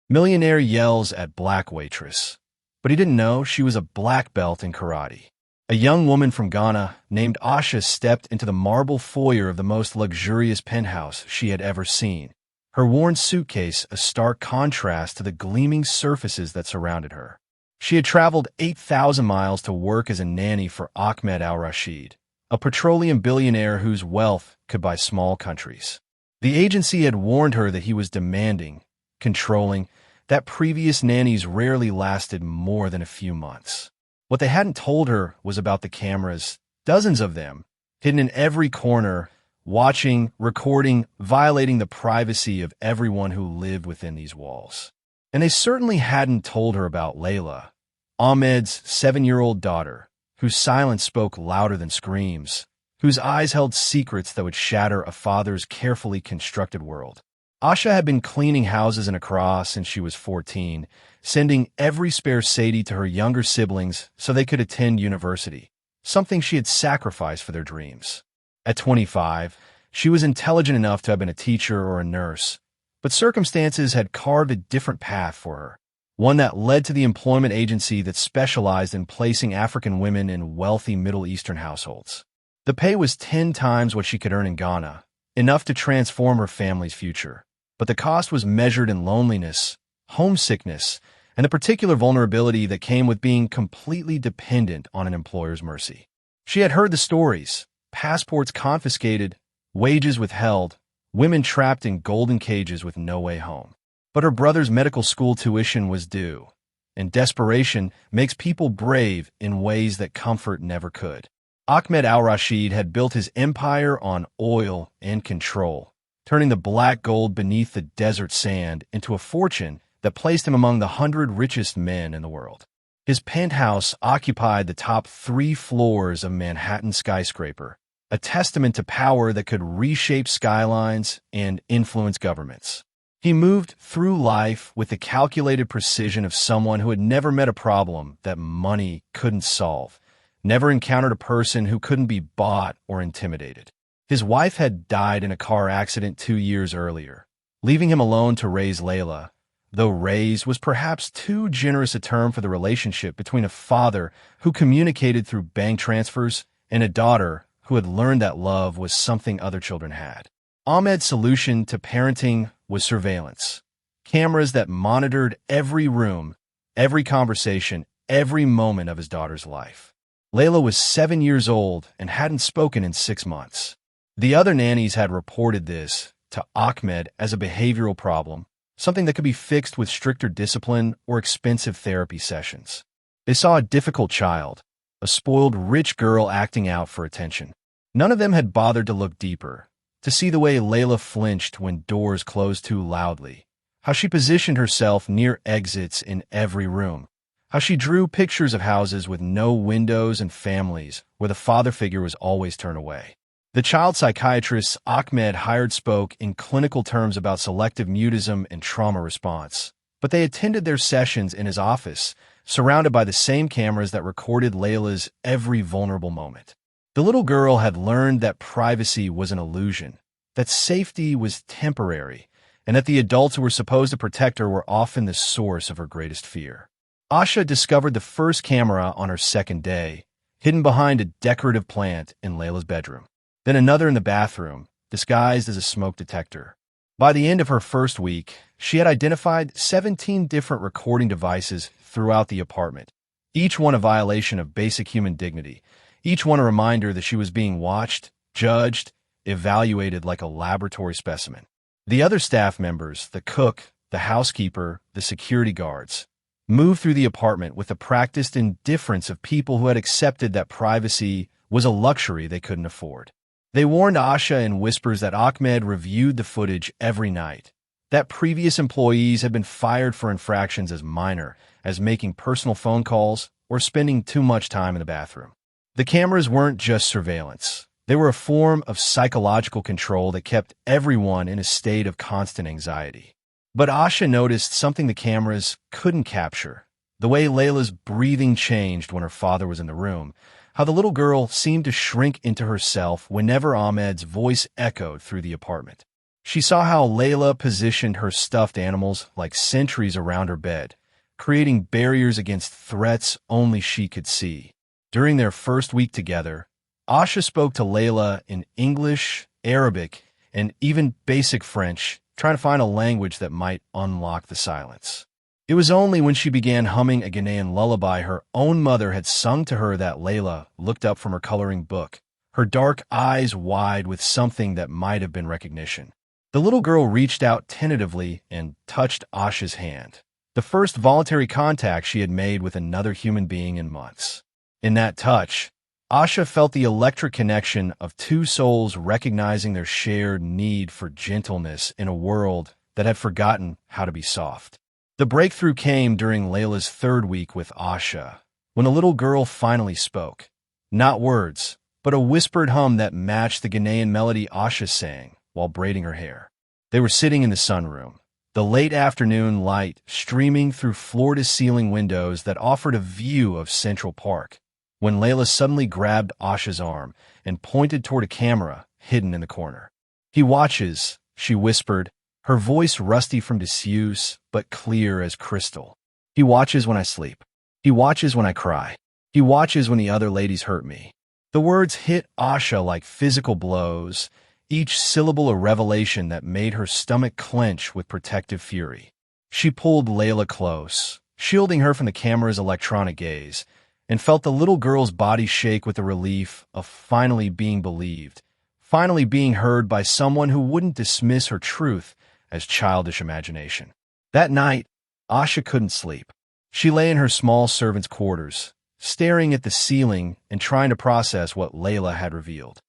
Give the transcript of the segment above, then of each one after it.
Millionaire yells at black waitress, but he didn't know she was a black belt in karate. A young woman from Ghana named Asha stepped into the marble foyer of the most luxurious penthouse she had ever seen, her worn suitcase a stark contrast to the gleaming surfaces that surrounded her. She had traveled 8,000 miles to work as a nanny for Ahmed al-Rashid, a petroleum billionaire whose wealth could buy small countries. The agency had warned her that he was demanding, controlling, that previous nannies rarely lasted more than a few months. What they hadn't told her was about the cameras, dozens of them, hidden in every corner, watching, recording, violating the privacy of everyone who lived within these walls. And they certainly hadn't told her about Layla, Ahmed's 7-year-old daughter, whose silence spoke louder than screams, whose eyes held secrets that would shatter a father's carefully constructed world. Asha had been cleaning houses in Accra since she was 14, sending every spare Sadie to her younger siblings so they could attend university, something she had sacrificed for their dreams. At 25, she was intelligent enough to have been a teacher or a nurse, but circumstances had carved a different path for her, one that led to the employment agency that specialized in placing African women in wealthy Middle Eastern households. The pay was 10 times what she could earn in Ghana, enough to transform her family's future. But the cost was measured in loneliness, homesickness, and the particular vulnerability that came with being completely dependent on an employer's mercy. She had heard the stories: passports confiscated, wages withheld, women trapped in golden cages with no way home. But her brother's medical school tuition was due, and desperation makes people brave in ways that comfort never could. Ahmed al-Rashid had built his empire on oil and control, turning the black gold beneath the desert sand into a fortune that placed him among the 100 richest men in the world. His penthouse occupied the top 3 floors of Manhattan skyscraper, a testament to power that could reshape skylines and influence governments. He moved through life with the calculated precision of someone who had never met a problem that money couldn't solve, never encountered a person who couldn't be bought or intimidated. His wife had died in a car accident 2 years earlier, leaving him alone to raise Layla, though raise was perhaps too generous a term for the relationship between a father who communicated through bank transfers and a daughter who had learned that love was something other children had. Ahmed's solution to parenting was surveillance, cameras that monitored every room, every conversation, every moment of his daughter's life. Layla was 7 years old and hadn't spoken in 6 months. The other nannies had reported this to Ahmed as a behavioral problem, something that could be fixed with stricter discipline or expensive therapy sessions. They saw a difficult child, a spoiled rich girl acting out for attention. None of them had bothered to look deeper, to see the way Layla flinched when doors closed too loudly, how she positioned herself near exits in every room, how she drew pictures of houses with no windows and families where the father figure was always turned away. The child psychiatrists Ahmed hired spoke in clinical terms about selective mutism and trauma response, but they attended their sessions in his office, surrounded by the same cameras that recorded Layla's every vulnerable moment. The little girl had learned that privacy was an illusion, that safety was temporary, and that the adults who were supposed to protect her were often the source of her greatest fear. Asha discovered the first camera on her second day, hidden behind a decorative plant in Layla's bedroom. Then another in the bathroom, disguised as a smoke detector. By the end of her first week, she had identified 17 different recording devices throughout the apartment, each one a violation of basic human dignity, each one a reminder that she was being watched, judged, evaluated like a laboratory specimen. The other staff members, the cook, the housekeeper, the security guards, moved through the apartment with the practiced indifference of people who had accepted that privacy was a luxury they couldn't afford. They warned Asha in whispers that Ahmed reviewed the footage every night, that previous employees had been fired for infractions as minor as making personal phone calls or spending too much time in the bathroom. The cameras weren't just surveillance. They were a form of psychological control that kept everyone in a state of constant anxiety. But Asha noticed something the cameras couldn't capture: the way Layla's breathing changed when her father was in the room, how the little girl seemed to shrink into herself whenever Ahmed's voice echoed through the apartment. She saw how Layla positioned her stuffed animals like sentries around her bed, creating barriers against threats only she could see. During their first week together, Asha spoke to Layla in English, Arabic, and even basic French, trying to find a language that might unlock the silence. It was only when she began humming a Ghanaian lullaby her own mother had sung to her that Layla looked up from her coloring book, her dark eyes wide with something that might have been recognition. The little girl reached out tentatively and touched Asha's hand, the first voluntary contact she had made with another human being in months. In that touch, Asha felt the electric connection of two souls recognizing their shared need for gentleness in a world that had forgotten how to be soft. The breakthrough came during Layla's third week with Asha, when the little girl finally spoke. Not words, but a whispered hum that matched the Ghanaian melody Asha sang while braiding her hair. They were sitting in the sunroom, the late afternoon light streaming through floor-to-ceiling windows that offered a view of Central Park, when Layla suddenly grabbed Asha's arm and pointed toward a camera hidden in the corner. "He watches," she whispered, her voice rusty from disuse but clear as crystal. "He watches when I sleep. He watches when I cry. He watches when the other ladies hurt me." The words hit Asha like physical blows, each syllable a revelation that made her stomach clench with protective fury. She pulled Layla close, shielding her from the camera's electronic gaze, and felt the little girl's body shake with the relief of finally being believed, finally being heard by someone who wouldn't dismiss her truth as childish imagination. That night, Asha couldn't sleep. She lay in her small servant's quarters, staring at the ceiling and trying to process what Layla had revealed.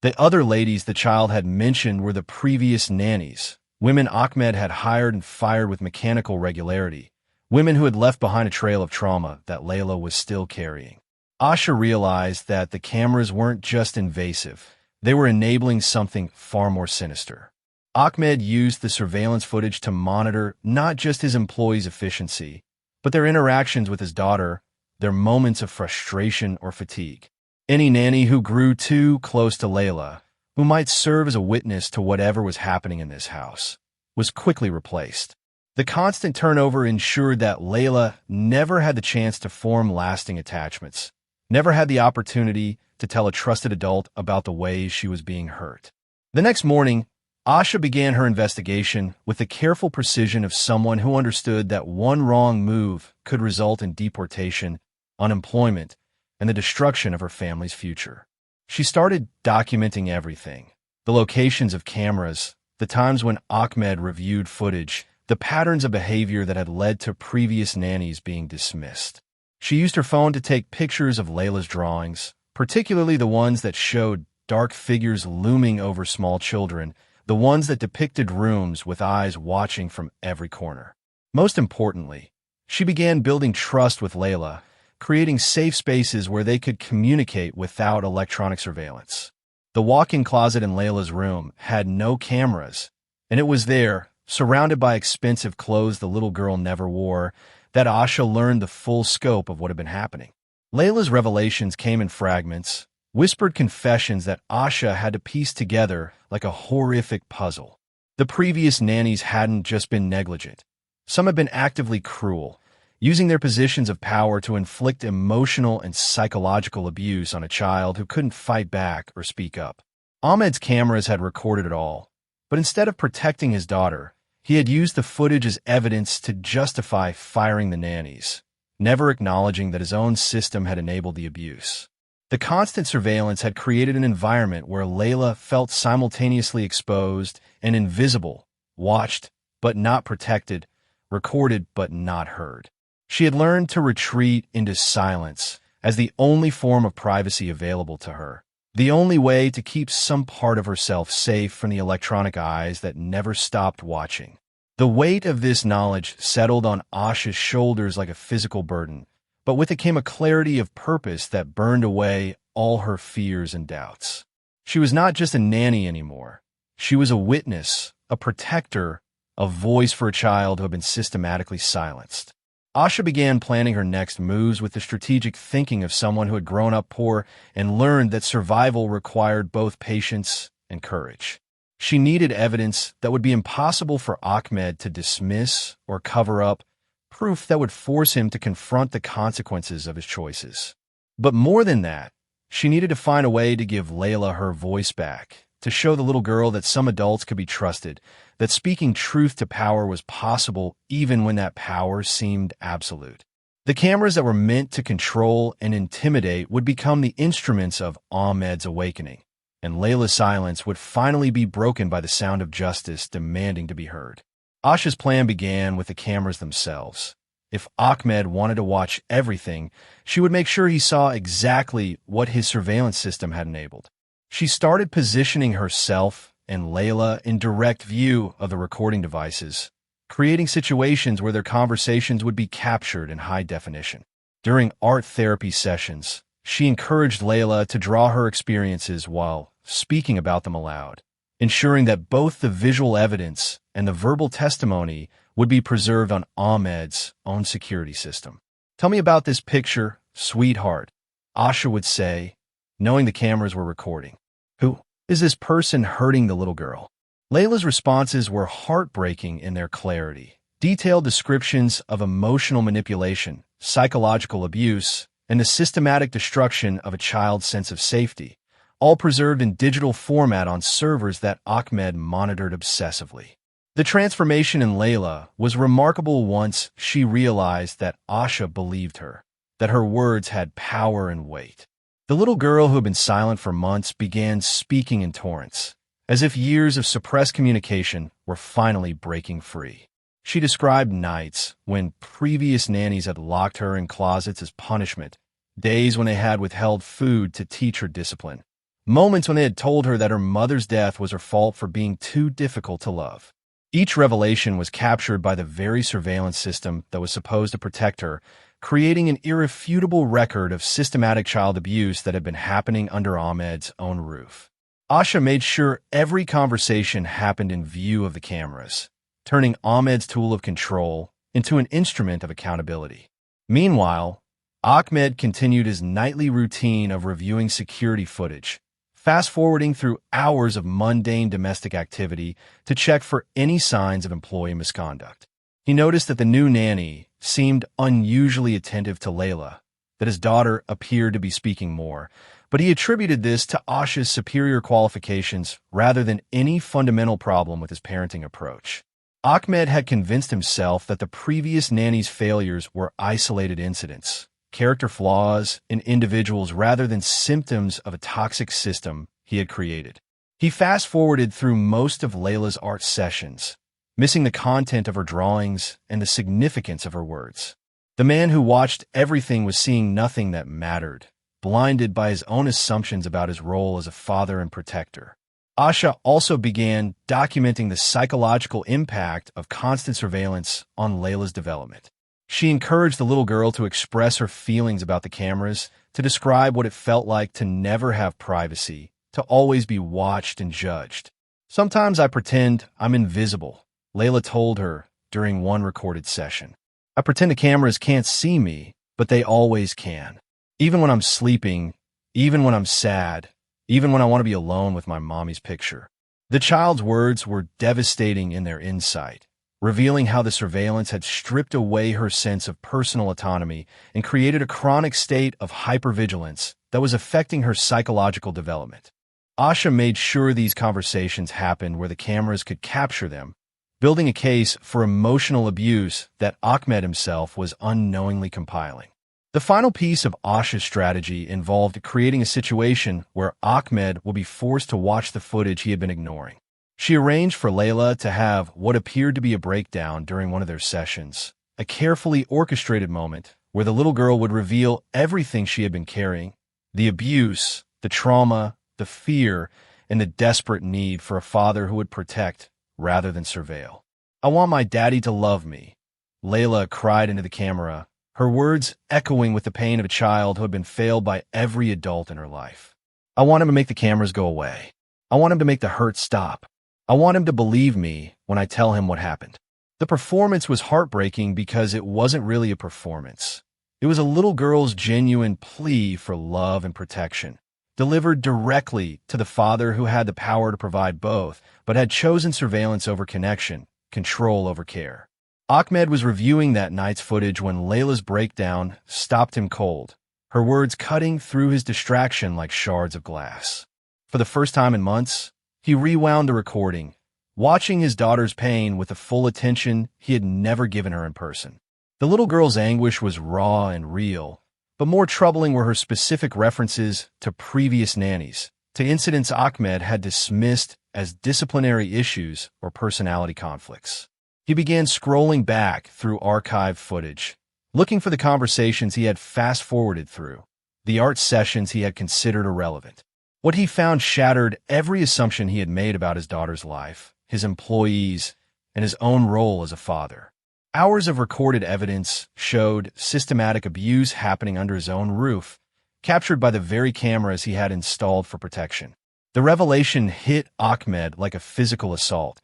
The other ladies the child had mentioned were the previous nannies, women Ahmed had hired and fired with mechanical regularity, women who had left behind a trail of trauma that Layla was still carrying. Asha realized that the cameras weren't just invasive, they were enabling something far more sinister. Ahmed used the surveillance footage to monitor not just his employees' efficiency, but their interactions with his daughter, their moments of frustration or fatigue. Any nanny who grew too close to Layla, who might serve as a witness to whatever was happening in this house, was quickly replaced. The constant turnover ensured that Layla never had the chance to form lasting attachments, never had the opportunity to tell a trusted adult about the ways she was being hurt. The next morning, Asha began her investigation with the careful precision of someone who understood that one wrong move could result in deportation, unemployment, and the destruction of her family's future. She started documenting everything: the locations of cameras, the times when Ahmed reviewed footage, the patterns of behavior that had led to previous nannies being dismissed. She used her phone to take pictures of Layla's drawings, particularly the ones that showed dark figures looming over small children, the ones that depicted rooms with eyes watching from every corner. Most importantly, she began building trust with Layla, creating safe spaces where they could communicate without electronic surveillance. The walk-in closet in Layla's room had no cameras, and it was there, surrounded by expensive clothes the little girl never wore, that Asha learned the full scope of what had been happening. Layla's revelations came in fragments, whispered confessions that Asha had to piece together like a horrific puzzle. The previous nannies hadn't just been negligent. Some had been actively cruel, using their positions of power to inflict emotional and psychological abuse on a child who couldn't fight back or speak up. Ahmed's cameras had recorded it all, but instead of protecting his daughter, he had used the footage as evidence to justify firing the nannies, never acknowledging that his own system had enabled the abuse. The constant surveillance had created an environment where Layla felt simultaneously exposed and invisible, watched but not protected, recorded but not heard. She had learned to retreat into silence as the only form of privacy available to her, the only way to keep some part of herself safe from the electronic eyes that never stopped watching. The weight of this knowledge settled on Asha's shoulders like a physical burden, but with it came a clarity of purpose that burned away all her fears and doubts. She was not just a nanny anymore. She was a witness, a protector, a voice for a child who had been systematically silenced. Asha began planning her next moves with the strategic thinking of someone who had grown up poor and learned that survival required both patience and courage. She needed evidence that would be impossible for Ahmed to dismiss or cover up, proof that would force him to confront the consequences of his choices. But more than that, she needed to find a way to give Layla her voice back, to show the little girl that some adults could be trusted, that speaking truth to power was possible even when that power seemed absolute. The cameras that were meant to control and intimidate would become the instruments of Ahmed's awakening, and Layla's silence would finally be broken by the sound of justice demanding to be heard. Asha's plan began with the cameras themselves. If Ahmed wanted to watch everything, she would make sure he saw exactly what his surveillance system had enabled. She started positioning herself and Layla in direct view of the recording devices, creating situations where their conversations would be captured in high definition. During art therapy sessions, she encouraged Layla to draw her experiences while speaking about them aloud, ensuring that both the visual evidence and the verbal testimony would be preserved on Ahmed's own security system. "Tell me about this picture, sweetheart," Asha would say, knowing the cameras were recording. "Who is this person hurting the little girl?" Layla's responses were heartbreaking in their clarity. Detailed descriptions of emotional manipulation, psychological abuse, and the systematic destruction of a child's sense of safety, all preserved in digital format on servers that Ahmed monitored obsessively. The transformation in Layla was remarkable once she realized that Asha believed her, that her words had power and weight. The little girl who had been silent for months began speaking in torrents, as if years of suppressed communication were finally breaking free. She described nights when previous nannies had locked her in closets as punishment, days when they had withheld food to teach her discipline, moments when they had told her that her mother's death was her fault for being too difficult to love. Each revelation was captured by the very surveillance system that was supposed to protect her, creating an irrefutable record of systematic child abuse that had been happening under Ahmed's own roof. Asha made sure every conversation happened in view of the cameras, turning Ahmed's tool of control into an instrument of accountability. Meanwhile, Ahmed continued his nightly routine of reviewing security footage, fast-forwarding through hours of mundane domestic activity to check for any signs of employee misconduct. He noticed that the new nanny seemed unusually attentive to Layla, that his daughter appeared to be speaking more, but he attributed this to Asha's superior qualifications rather than any fundamental problem with his parenting approach. Ahmed had convinced himself that the previous nanny's failures were isolated incidents, character flaws in individuals rather than symptoms of a toxic system he had created. He fast-forwarded through most of Layla's art sessions, missing the content of her drawings and the significance of her words. The man who watched everything was seeing nothing that mattered, blinded by his own assumptions about his role as a father and protector. Asha also began documenting the psychological impact of constant surveillance on Layla's development. She encouraged the little girl to express her feelings about the cameras, to describe what it felt like to never have privacy, to always be watched and judged. "Sometimes I pretend I'm invisible," Layla told her during one recorded session. "I pretend the cameras can't see me, but they always can. Even when I'm sleeping, even when I'm sad, even when I want to be alone with my mommy's picture." The child's words were devastating in their insight, revealing how the surveillance had stripped away her sense of personal autonomy and created a chronic state of hypervigilance that was affecting her psychological development. Asha made sure these conversations happened where the cameras could capture them, building a case for emotional abuse that Ahmed himself was unknowingly compiling. The final piece of Asha's strategy involved creating a situation where Ahmed will be forced to watch the footage he had been ignoring. She arranged for Layla to have what appeared to be a breakdown during one of their sessions, a carefully orchestrated moment where the little girl would reveal everything she had been carrying, the abuse, the trauma, the fear, and the desperate need for a father who would protect rather than surveil. "I want my daddy to love me," Layla cried into the camera, her words echoing with the pain of a child who had been failed by every adult in her life. "I want him to make the cameras go away. I want him to make the hurt stop. I want him to believe me when I tell him what happened." The performance was heartbreaking because it wasn't really a performance. It was a little girl's genuine plea for love and protection, delivered directly to the father who had the power to provide both, but had chosen surveillance over connection, control over care. Ahmed was reviewing that night's footage when Layla's breakdown stopped him cold, her words cutting through his distraction like shards of glass. For the first time in months, he rewound the recording, watching his daughter's pain with the full attention he had never given her in person. The little girl's anguish was raw and real, but more troubling were her specific references to previous nannies, to incidents Ahmed had dismissed as disciplinary issues or personality conflicts. He began scrolling back through archived footage, looking for the conversations he had fast-forwarded through, the art sessions he had considered irrelevant. What he found shattered every assumption he had made about his daughter's life, his employees, and his own role as a father. Hours of recorded evidence showed systematic abuse happening under his own roof, captured by the very cameras he had installed for protection. The revelation hit Ahmed like a physical assault,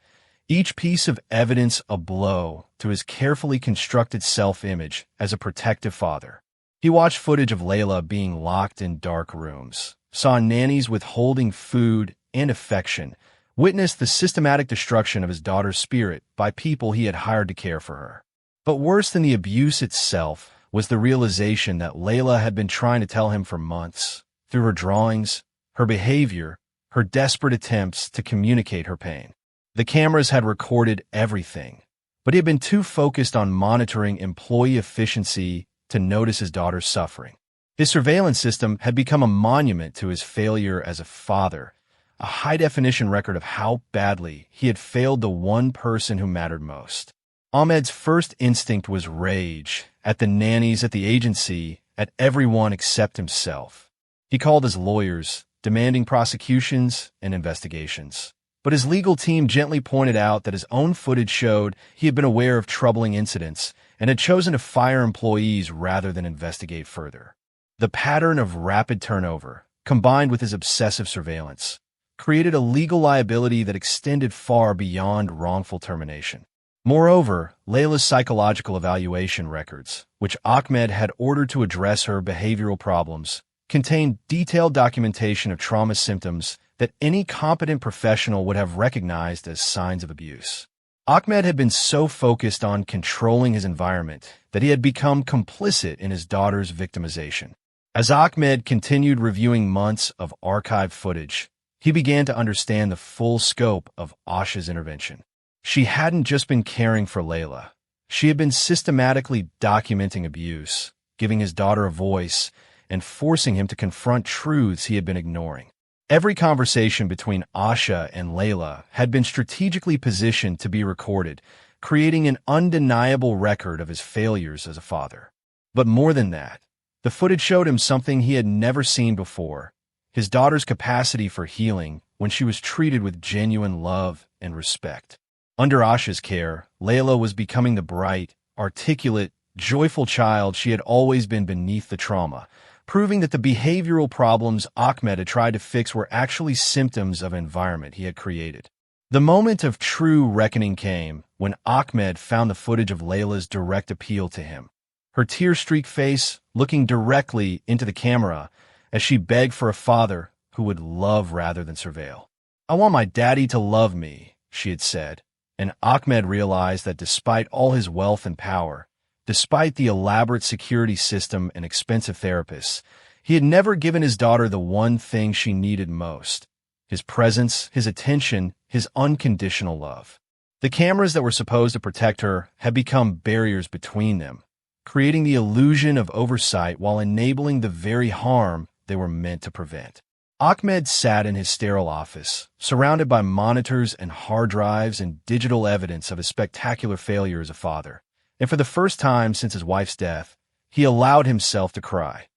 each piece of evidence a blow to his carefully constructed self-image as a protective father. He watched footage of Layla being locked in dark rooms, saw nannies withholding food and affection, witnessed the systematic destruction of his daughter's spirit by people he had hired to care for her. But worse than the abuse itself was the realization that Layla had been trying to tell him for months, through her drawings, her behavior, her desperate attempts to communicate her pain. The cameras had recorded everything, but he had been too focused on monitoring employee efficiency to notice his daughter's suffering. His surveillance system had become a monument to his failure as a father, a high-definition record of how badly he had failed the one person who mattered most. Ahmed's first instinct was rage at the nannies, at the agency, at everyone except himself. He called his lawyers, demanding prosecutions and investigations. But his legal team gently pointed out that his own footage showed he had been aware of troubling incidents and had chosen to fire employees rather than investigate further. The pattern of rapid turnover, combined with his obsessive surveillance, created a legal liability that extended far beyond wrongful termination. Moreover, Layla's psychological evaluation records, which Ahmed had ordered to address her behavioral problems, contained detailed documentation of trauma symptoms that any competent professional would have recognized as signs of abuse. Ahmed had been so focused on controlling his environment that he had become complicit in his daughter's victimization. As Ahmed continued reviewing months of archived footage, he began to understand the full scope of Asha's intervention. She hadn't just been caring for Layla. She had been systematically documenting abuse, giving his daughter a voice, and forcing him to confront truths he had been ignoring. Every conversation between Asha and Layla had been strategically positioned to be recorded, creating an undeniable record of his failures as a father. But more than that, the footage showed him something he had never seen before: his daughter's capacity for healing when she was treated with genuine love and respect. Under Asha's care, Layla was becoming the bright, articulate, joyful child she had always been beneath the trauma, proving that the behavioral problems Ahmed had tried to fix were actually symptoms of an environment he had created. The moment of true reckoning came when Ahmed found the footage of Layla's direct appeal to him. Her tear-streaked face looking directly into the camera as she begged for a father who would love rather than surveil. "I want my daddy to love me," she had said, and Ahmed realized that despite all his wealth and power, despite the elaborate security system and expensive therapists, he had never given his daughter the one thing she needed most: his presence, his attention, his unconditional love. The cameras that were supposed to protect her had become barriers between them, creating the illusion of oversight while enabling the very harm they were meant to prevent. Ahmed sat in his sterile office, surrounded by monitors and hard drives and digital evidence of his spectacular failure as a father. And for the first time since his wife's death, he allowed himself to cry.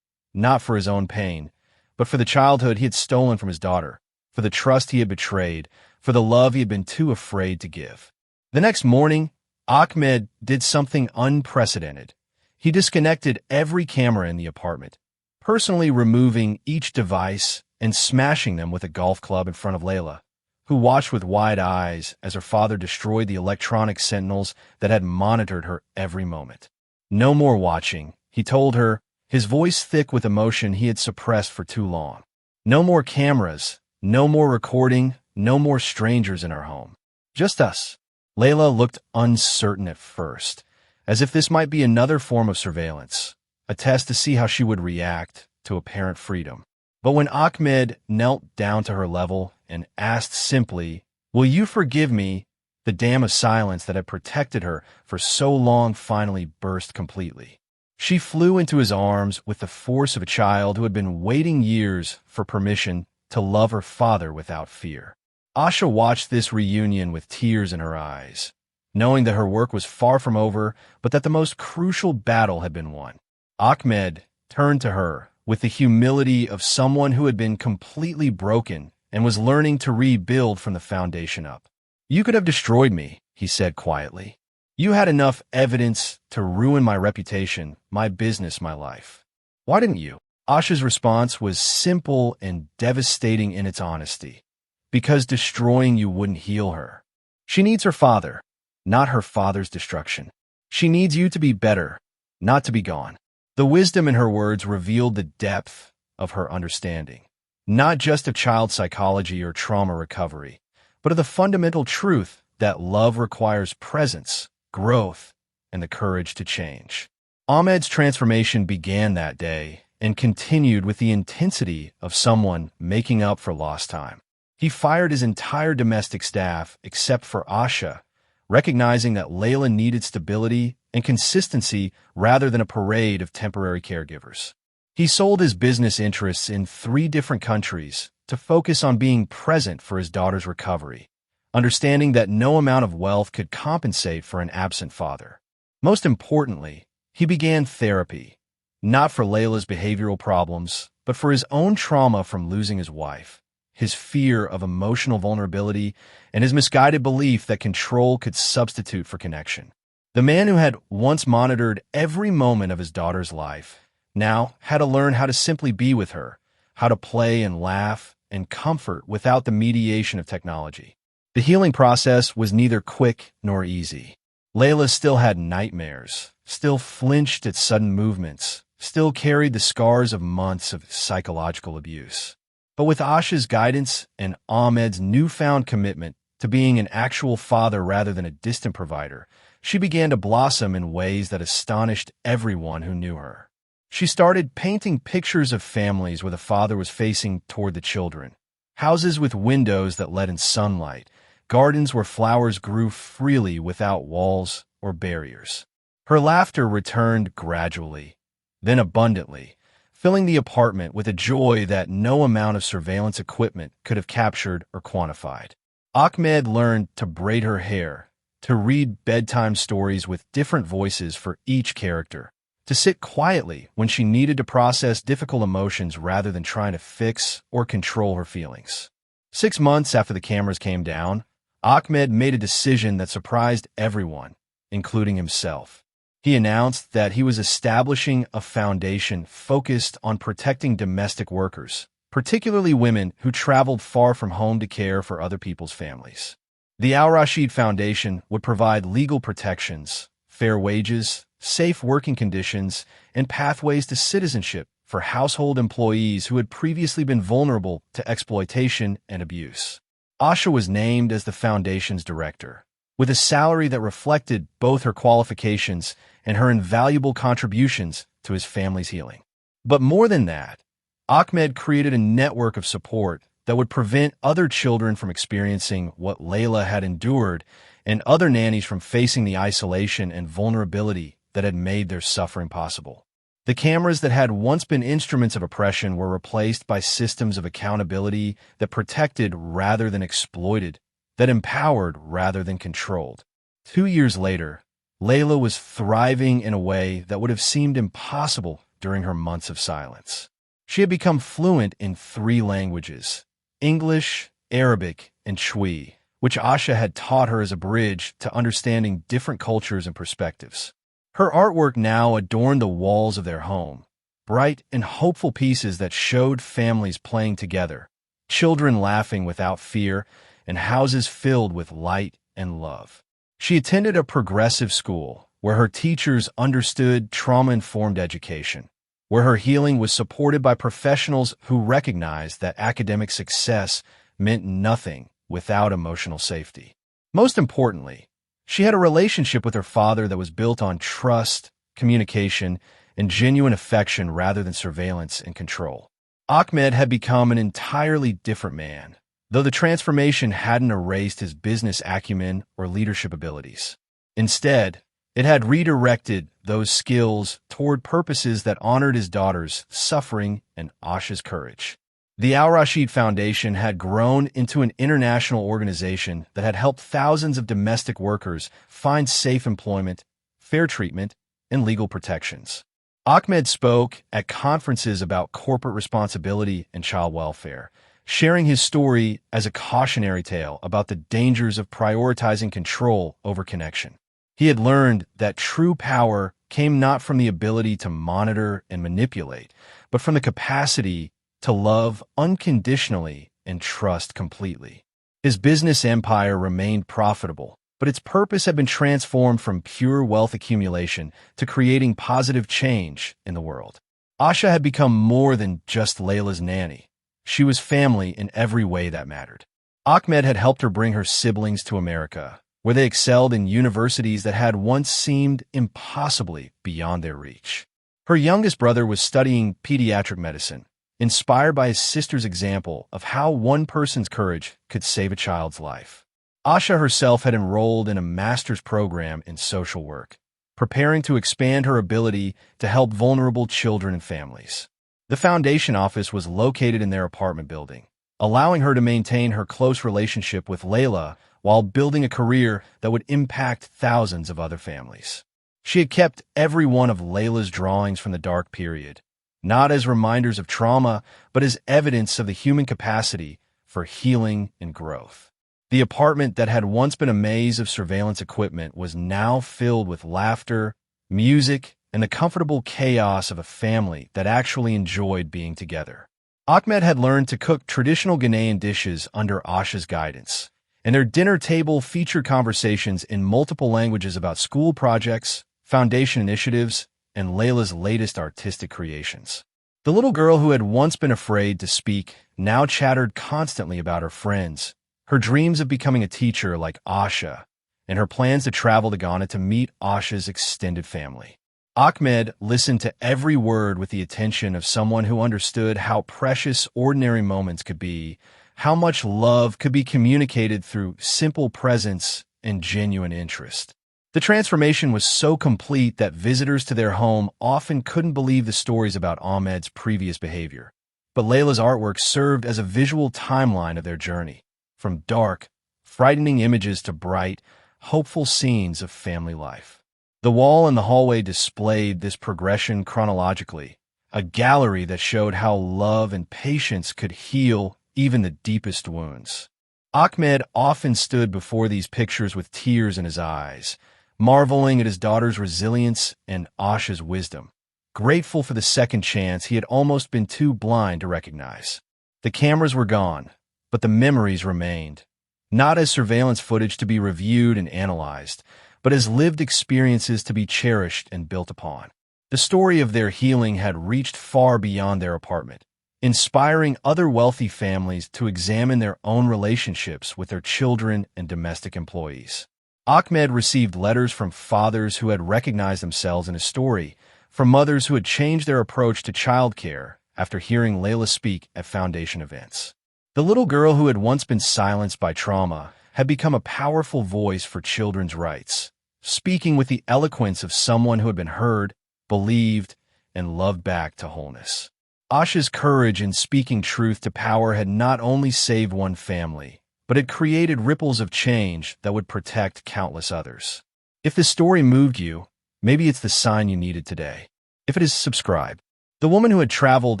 Not for his own pain, but for the childhood he had stolen from his daughter, for the trust he had betrayed, for the love he had been too afraid to give. The next morning, Ahmed did something unprecedented. He disconnected every camera in the apartment, personally removing each device and smashing them with a golf club in front of Layla, who watched with wide eyes as her father destroyed the electronic sentinels that had monitored her every moment. "No more watching," he told her, his voice thick with emotion he had suppressed for too long. No more cameras, no more recording, no more strangers in our home. Just us. Layla looked uncertain at first, as if this might be another form of surveillance, a test to see how she would react to apparent freedom. But when Ahmed knelt down to her level and asked simply, "Will you forgive me?" the dam of silence that had protected her for so long finally burst completely. She flew into his arms with the force of a child who had been waiting years for permission to love her father without fear. Asha watched this reunion with tears in her eyes, knowing that her work was far from over, but that the most crucial battle had been won. Ahmed turned to her with the humility of someone who had been completely broken and was learning to rebuild from the foundation up. "You could have destroyed me," he said quietly. "You had enough evidence to ruin my reputation, my business, my life. Why didn't you?" Asha's response was simple and devastating in its honesty. "Because destroying you wouldn't heal her. She needs her father, not her father's destruction. She needs you to be better, not to be gone." The wisdom in her words revealed the depth of her understanding, not just of child psychology or trauma recovery, but of the fundamental truth that love requires presence, growth, and the courage to change. Ahmed's transformation began that day and continued with the intensity of someone making up for lost time. He fired his entire domestic staff except for Asha, recognizing that Layla needed stability and consistency rather than a parade of temporary caregivers. He sold his business interests in 3 different countries to focus on being present for his daughter's recovery, understanding that no amount of wealth could compensate for an absent father. Most importantly, he began therapy, not for Layla's behavioral problems, but for his own trauma from losing his wife, his fear of emotional vulnerability, and his misguided belief that control could substitute for connection. The man who had once monitored every moment of his daughter's life now had to learn how to simply be with her, how to play and laugh and comfort without the mediation of technology. The healing process was neither quick nor easy. Layla still had nightmares, still flinched at sudden movements, still carried the scars of months of psychological abuse. But with Asha's guidance and Ahmed's newfound commitment to being an actual father rather than a distant provider, she began to blossom in ways that astonished everyone who knew her. She started painting pictures of families where the father was facing toward the children, houses with windows that let in sunlight, gardens where flowers grew freely without walls or barriers. Her laughter returned gradually, then abundantly, filling the apartment with a joy that no amount of surveillance equipment could have captured or quantified. Ahmed learned to braid her hair, to read bedtime stories with different voices for each character, to sit quietly when she needed to process difficult emotions rather than trying to fix or control her feelings. 6 months after the cameras came down, Ahmed made a decision that surprised everyone, including himself. He announced that he was establishing a foundation focused on protecting domestic workers, particularly women who traveled far from home to care for other people's families. The Al Rashid Foundation would provide legal protections, fair wages, safe working conditions, and pathways to citizenship for household employees who had previously been vulnerable to exploitation and abuse. Asha was named as the foundation's director, with a salary that reflected both her qualifications and her invaluable contributions to his family's healing. But more than that, Ahmed created a network of support that would prevent other children from experiencing what Layla had endured and other nannies from facing the isolation and vulnerability that had made their suffering possible. The cameras that had once been instruments of oppression were replaced by systems of accountability that protected rather than exploited, that empowered rather than controlled. 2 years later, Layla was thriving in a way that would have seemed impossible during her months of silence. She had become fluent in 3 languages, English, Arabic, and Chui, which Asha had taught her as a bridge to understanding different cultures and perspectives. Her artwork now adorned the walls of their home, bright and hopeful pieces that showed families playing together, children laughing without fear, and houses filled with light and love. She attended a progressive school where her teachers understood trauma-informed education, where her healing was supported by professionals who recognized that academic success meant nothing without emotional safety. Most importantly, she had a relationship with her father that was built on trust, communication, and genuine affection rather than surveillance and control. Ahmed had become an entirely different man, though the transformation hadn't erased his business acumen or leadership abilities. Instead, it had redirected those skills toward purposes that honored his daughter's suffering and Asha's courage. The Al Rashid Foundation had grown into an international organization that had helped thousands of domestic workers find safe employment, fair treatment, and legal protections. Ahmed spoke at conferences about corporate responsibility and child welfare, sharing his story as a cautionary tale about the dangers of prioritizing control over connection. He had learned that true power came not from the ability to monitor and manipulate, but from the capacity to love unconditionally and trust completely. His business empire remained profitable, but its purpose had been transformed from pure wealth accumulation to creating positive change in the world. Asha had become more than just Layla's nanny. She was family in every way that mattered. Ahmed had helped her bring her siblings to America, where they excelled in universities that had once seemed impossibly beyond their reach. Her youngest brother was studying pediatric medicine, inspired by his sister's example of how one person's courage could save a child's life. Asha herself had enrolled in a master's program in social work, preparing to expand her ability to help vulnerable children and families. The foundation office was located in their apartment building, allowing her to maintain her close relationship with Layla while building a career that would impact thousands of other families. She had kept every one of Layla's drawings from the dark period, not as reminders of trauma, but as evidence of the human capacity for healing and growth. The apartment that had once been a maze of surveillance equipment was now filled with laughter, music, and the comfortable chaos of a family that actually enjoyed being together. Ahmed had learned to cook traditional Ghanaian dishes under Asha's guidance, and their dinner table featured conversations in multiple languages about school projects, foundation initiatives, and Layla's latest artistic creations. The little girl who had once been afraid to speak now chattered constantly about her friends, her dreams of becoming a teacher like Asha, and her plans to travel to Ghana to meet Asha's extended family. Ahmed listened to every word with the attention of someone who understood how precious ordinary moments could be, how much love could be communicated through simple presence and genuine interest. The transformation was so complete that visitors to their home often couldn't believe the stories about Ahmed's previous behavior. But Layla's artwork served as a visual timeline of their journey, from dark, frightening images to bright, hopeful scenes of family life. The wall in the hallway displayed this progression chronologically, a gallery that showed how love and patience could heal even the deepest wounds. Ahmed often stood before these pictures with tears in his eyes, marveling at his daughter's resilience and Asha's wisdom, grateful for the second chance he had almost been too blind to recognize. The cameras were gone, but the memories remained, not as surveillance footage to be reviewed and analyzed, but as lived experiences to be cherished and built upon. The story of their healing had reached far beyond their apartment, inspiring other wealthy families to examine their own relationships with their children and domestic employees. Ahmed received letters from fathers who had recognized themselves in his story, from mothers who had changed their approach to childcare after hearing Layla speak at foundation events. The little girl who had once been silenced by trauma had become a powerful voice for children's rights, speaking with the eloquence of someone who had been heard, believed, and loved back to wholeness. Asha's courage in speaking truth to power had not only saved one family, but it created ripples of change that would protect countless others. If this story moved you, maybe it's the sign you needed today. If it is, subscribe. The woman who had traveled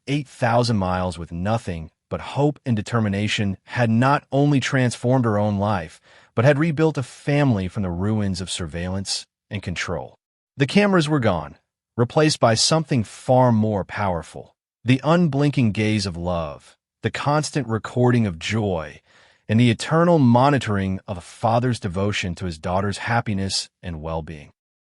8,000 miles with nothing but hope and determination had not only transformed her own life, but had rebuilt a family from the ruins of surveillance and control. The cameras were gone, replaced by something far more powerful: the unblinking gaze of love, the constant recording of joy, and the eternal monitoring of a father's devotion to his daughter's happiness and well-being.